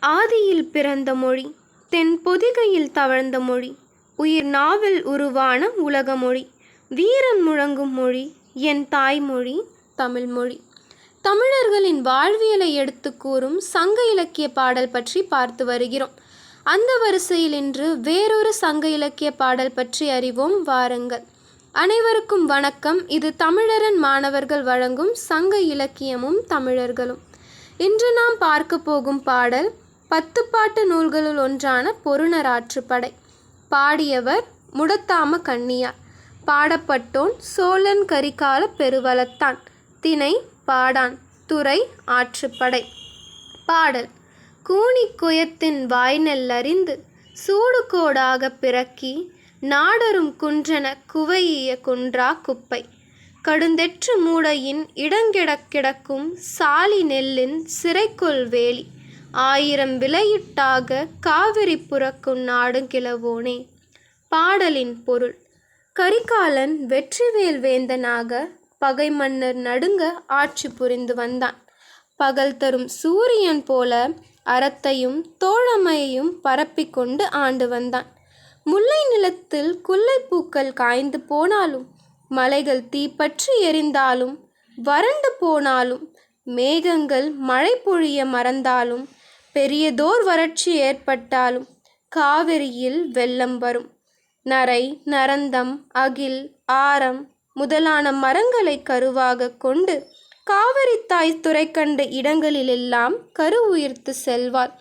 ஆதியில் பிறந்த மொழி, தென் பொதிகையில் தவழ்ந்த மொழி, உயிர் நாவில் உருவான உலக மொழி, வீரன் முழங்கும் மொழி, என் தாய்மொழி தமிழ்மொழி. தமிழர்களின் வாழ்வியலை எடுத்து கூறும் சங்க இலக்கிய பாடல் பற்றி பார்த்து வருகிறோம். அந்த வரிசையில் இன்று வேறொரு சங்க இலக்கிய பாடல் பற்றி அறிவோம் வாருங்கள். அனைவருக்கும் வணக்கம். இது தமிழரன் மாணவர்கள் வழங்கும் சங்க இலக்கியமும் தமிழர்களும். இன்று நாம் பார்க்க போகும் பாடல் 10 பாட்டு நூல்களுள் ஒன்றான பொருநராற்றுப்படை. பாடியவர் முடத்தாம கண்ணியார். பாடப்பட்டோன் சோழன் கரிகால பெருவளத்தான். திணை பாடான். துறை ஆற்றுப்படை. பாடல். கூனிக் குயத்தின் வாய்நெல்லறிந்து சூடுகோடாக பிறக்கி நாடரும் குன்றென குவையிய குன்றா குப்பை கடுந்தெற்று மூடையின் இடங்கிடக் கிடக்கும் சாலி நெல்லின் சிறைக்குள் வேலி 1000 விலையிட்டாக காவிரி புறக்கும் நாடுகிழவோனே. பாடலின் பொருள். கரிகாலன் வெற்றிவேல் வேந்தனாக பகை மன்னர் நடுங்க ஆட்சி புரிந்து வந்தான். பகல் தரும் சூரியன் போல அறத்தையும் தோழமையையும் பரப்பிக்கொண்டு ஆண்டு வந்தான். முல்லை நிலத்தில் குல்லைப்பூக்கள் காய்ந்து போனாலும், மலைகள் தீப்பற்றி எரிந்தாலும், வறண்டு போனாலும், மேகங்கள் மழை பொழிய மறந்தாலும், பெரியதோர் வறட்சி ஏற்பட்டாலும் காவிரியில் வெள்ளம் வரும். நரை, நரந்தம், அகில், ஆரம் முதலான மரங்களை கருவாக கொண்டு காவிரி தாய் துறை கண்ட இடங்களிலெல்லாம் கரு உயிர்த்து செல்வாள்.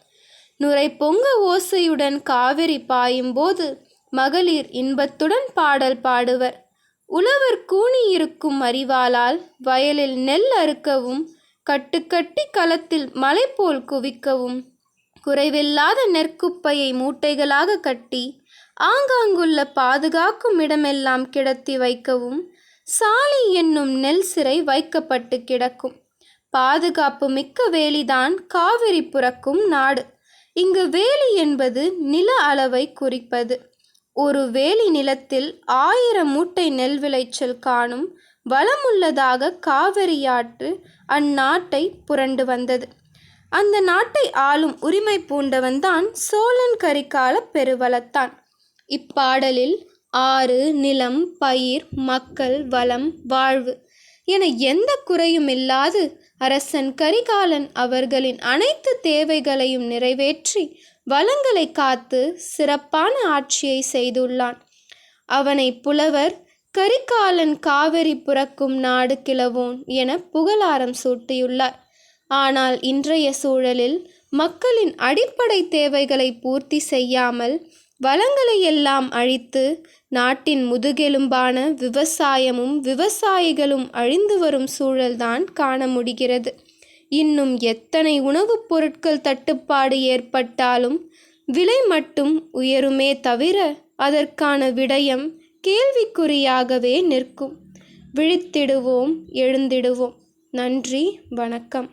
நுரை பொங்க ஓசையுடன் காவிரி பாயும்போது மகளிர் இன்பத்துடன் பாடல் பாடுவர். உழவர் கூனி இருக்கும் அறிவாளால் வயலில் நெல் அறுக்கவும், கட்டுக்கட்டி களத்தில் மலை போல் குவிக்கவும், குறைவில்லாத நெற்குப்பையை மூட்டைகளாக கட்டி ஆங்காங்குள்ள பாதுகாக்கும் இடமெல்லாம் கிடத்தி வைக்கவும் சாலி என்னும் நெல் சிறை வைக்கப்பட்டு கிடக்கும். பாதுகாப்பு மிக்க வேலிதான் காவிரி புறக்கும் நாடு. இங்கு வேலி என்பது நில அளவை குறிப்பது. ஒரு வேலி நிலத்தில் 1000 மூட்டை நெல் விளைச்சல் காணும் வளமுள்ளதாக காவிரியாற்று அந்நாட்டை புரண்டு வந்தது. அந்த நாட்டை ஆளும் உரிமை பூண்டவன்தான் சோழன் கரிகால பெருவளத்தான். இப்பாடலில் ஆறு, நிலம், பயிர், மக்கள், வளம், வாழ்வு என எந்த குறையும் இல்லாது அரசன் கரிகாலன் அவர்களின் அனைத்து தேவைகளையும் நிறைவேற்றி வளங்களை காத்து சிறப்பான ஆட்சியை செய்துள்ளான். அவனை புலவர் கரிகாலன் காவிரி புறக்கும் நாடு கிழவோன் என புகழாரம் சூட்டியுள்ளார். ஆனால் இன்றைய சூழலில் மக்களின் அடிப்படை தேவைகளை பூர்த்தி செய்யாமல் வளங்களை எல்லாம் அழித்து நாட்டின் முதுகெலும்பான விவசாயமும் விவசாயிகளும் அழிந்து வரும் சூழல்தான் காண முடிகிறது. இன்னும் எத்தனை உணவுப் பொருட்கள் தட்டுப்பாடு ஏற்பட்டாலும் விலை மட்டும் உயருமே தவிர அதற்கான விடயம் கேள்விக்குறியாகவே நிற்கும். விழித்திடுவோம், எழுந்திடுவோம். நன்றி, வணக்கம்.